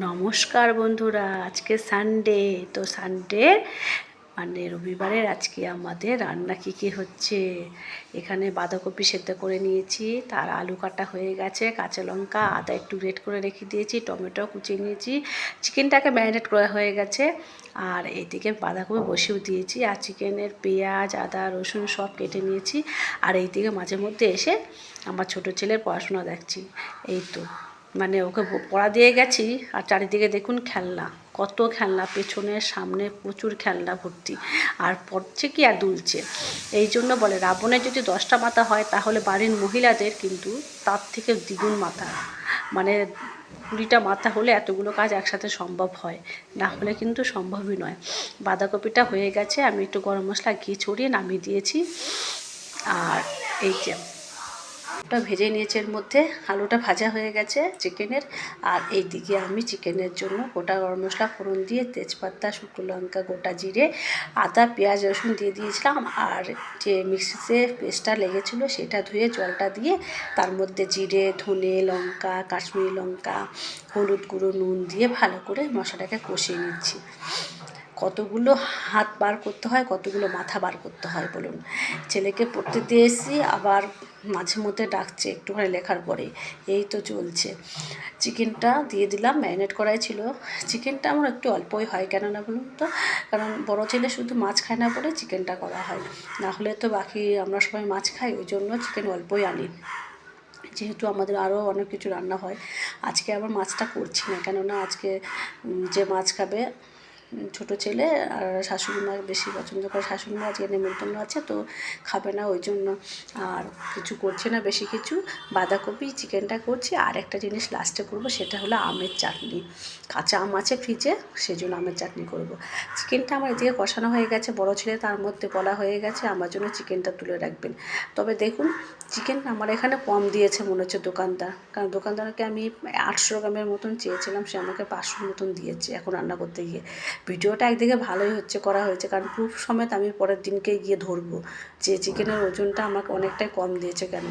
নমস্কার বন্ধুরা, আজকে সানডে। তো সানডে মানে রবিবারের আজকে আমাদের রান্না কী হচ্ছে। এখানে বাঁধাকপি সেদ্ধ করে নিয়েছি, তার আলু কাটা হয়ে গেছে, কাঁচা লঙ্কা আদা একটু রেড করে রেখে দিয়েছি, টমেটো কুচিয়ে নিয়েছি, চিকেনটাকে ম্যারিনেট করা হয়ে গেছে। আর এইদিকে বাঁধাকপি বসিয়েও দিয়েছি, আর চিকেনের পেঁয়াজ আদা রসুন সব কেটে নিয়েছি। আর এইদিকে মাঝে মধ্যে এসে আমার ছোটো ছেলের পড়াশোনা দেখছি। এই তো মানে ওকে পড়া দিয়ে গেছি, আর চারিদিকে দেখুন খেলনা, কত খেলনা, পেছনে সামনে প্রচুর খেলনা ভর্তি, আর পড়ছে কি আর দুলছে। এই জন্য বলে রাবণের যদি 10টা মাথা হয় তাহলে বাড়ির মহিলাদের কিন্তু তার থেকে দ্বিগুণ মাথা, মানে 20টা মাথা হলে এতগুলো কাজ একসাথে সম্ভব হয়, না হলে কিন্তু সম্ভবই নয়। বাঁধাকপিটা হয়ে গেছে, আমি একটু গরম মশলা ঘি ছড়িয়ে নামিয়ে দিয়েছি। আর এই যে ওটা ভেজে নিয়েছে, এর মধ্যে আলুটা ভাজা হয়ে গেছে চিকেনের। আর এইদিকে আমি চিকেনের জন্য গোটা গরম মশলা ফোড়ন দিয়ে তেজপাতা শুকনো লঙ্কা গোটা জিরে আদা পেঁয়াজ রসুন দিয়ে দিয়েছিলাম। আর যে মিক্সিতে পেস্টটা লেগেছিলো সেটা ধুয়ে জলটা দিয়ে তার মধ্যে জিরে ধনে লঙ্কা কাশ্মীরি লঙ্কা হলুদ গুঁড়ো নুন দিয়ে ভালো করে মশলাটাকে কষিয়ে নিচ্ছি। কতগুলো হাত বার করতে হয়, কতগুলো মাথা বার করতে হয় বলুন। ছেলেকে পড়তে দিয়ে এসেছি, আবার মাঝে মধ্যে ডাকছে একটুখানি লেখার পরে। এই তো চলছে। চিকেনটা দিয়ে দিলাম, ম্যারিনেট করাই ছিল। চিকেনটা আমার একটু অল্পই হয়, কেননা বলুন তো, কারণ বড় ছেলে শুধু মাছ খায় না বলে চিকেনটা করা হয়, না হলে তো বাকি আমরা সবাই মাছ খাই, ওই জন্য চিকেন অল্পই আনি। যেহেতু আমাদের আরও অনেক কিছু রান্না হয়, আজকে আবার মাছটা করছি না, কেননা আজকে যে মাছ খাবে ছোটো ছেলে আর শাশুড়ি মা বেশি পছন্দ করে, শাশুড়ি মা আজকে নেমন্তন্ন আছে তো খাবে না, ওই জন্য আর কিছু করছি না বেশি কিছু। বাঁধাকপি চিকেনটা করছি, আর একটা জিনিস লাস্টে করব, সেটা হলো আমের চাটনি। কাঁচা আম আছে ফ্রিজে, সেই জন্য আমের চাটনি করব। চিকেনটা আমার এদিকে কষানো হয়ে গেছে, বড় ছেলে তার মধ্যে বলা হয়ে গেছে আমার জন্য চিকেনটা তুলে রাখবেন। তবে দেখুন চিকেন আমার এখানে কম দিয়েছে মনে হচ্ছে দোকানদার, কারণ দোকানদারকে আমি 800 গ্রামের মতন চেয়েছিলাম, সে আমাকে 500 মতন দিয়েছে এখন রান্না করতে গিয়ে। ভিডিওটা একদিকে ভালোই হচ্ছে, করা হয়েছে, কারণ প্রুফ সমেত আমি পরের দিনকে গিয়ে ধরবো যে চিকেনের ওজনটা আমাকে অনেকটাই কম দিয়েছে কেন।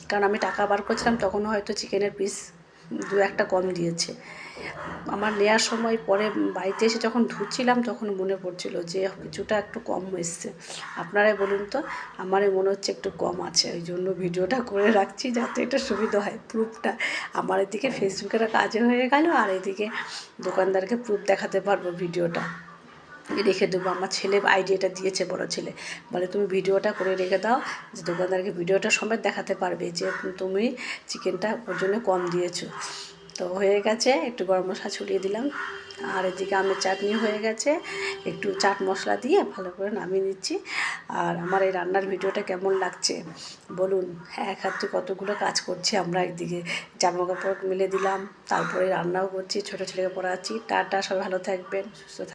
কারণ আমি টাকা বার করছিলাম তখন হয়তো চিকেনের পিস 2-1টা কম দিয়েছে। আমার নেওয়ার সময় পরে বাড়িতে এসে যখন ধুচ্ছিলাম তখন মনে পড়ছিল যে কিছুটা একটু কম এসছে। আপনারাই বলুন তো, আমারই মনে হচ্ছে একটু কম আছে, ওই জন্য ভিডিওটা করে রাখছি যাতে এটা সুবিধা হয় প্রুফটা। আমার এদিকে ফেসবুকের কাজে হয়ে গেল, আর এদিকে দোকানদারকে প্রুফ দেখাতে পারবো ভিডিওটা রেখে দেবো। আমার ছেলে আইডিয়াটা দিয়েছে, বড় ছেলে বলে তুমি ভিডিওটা করে রেখে দাও, যে দোকানদারকে ভিডিওটা সমেত দেখাতে পারবে যে তুমি চিকেনটা ওর জন্য কম দিয়েছো। তো হয়ে গেছে, একটু গরম মশলা ছড়িয়ে দিলাম, আর এদিকে আমের চাটনি হয়ে গেছে, একটু চাট মশলা দিয়ে ভালো করে নামিয়ে নিচ্ছি। আর আমার এই রান্নার ভিডিওটা কেমন লাগছে বলুন। এক হাতে কতগুলো কাজ করছি আমরা, একদিকে জামা কাপড় মেলে দিলাম, তারপরে রান্নাও করছি, ছোটো ছেলেকে পড়াচ্ছি। টাটা, সবাই ভালো থাকবেন, সুস্থ থাকবেন।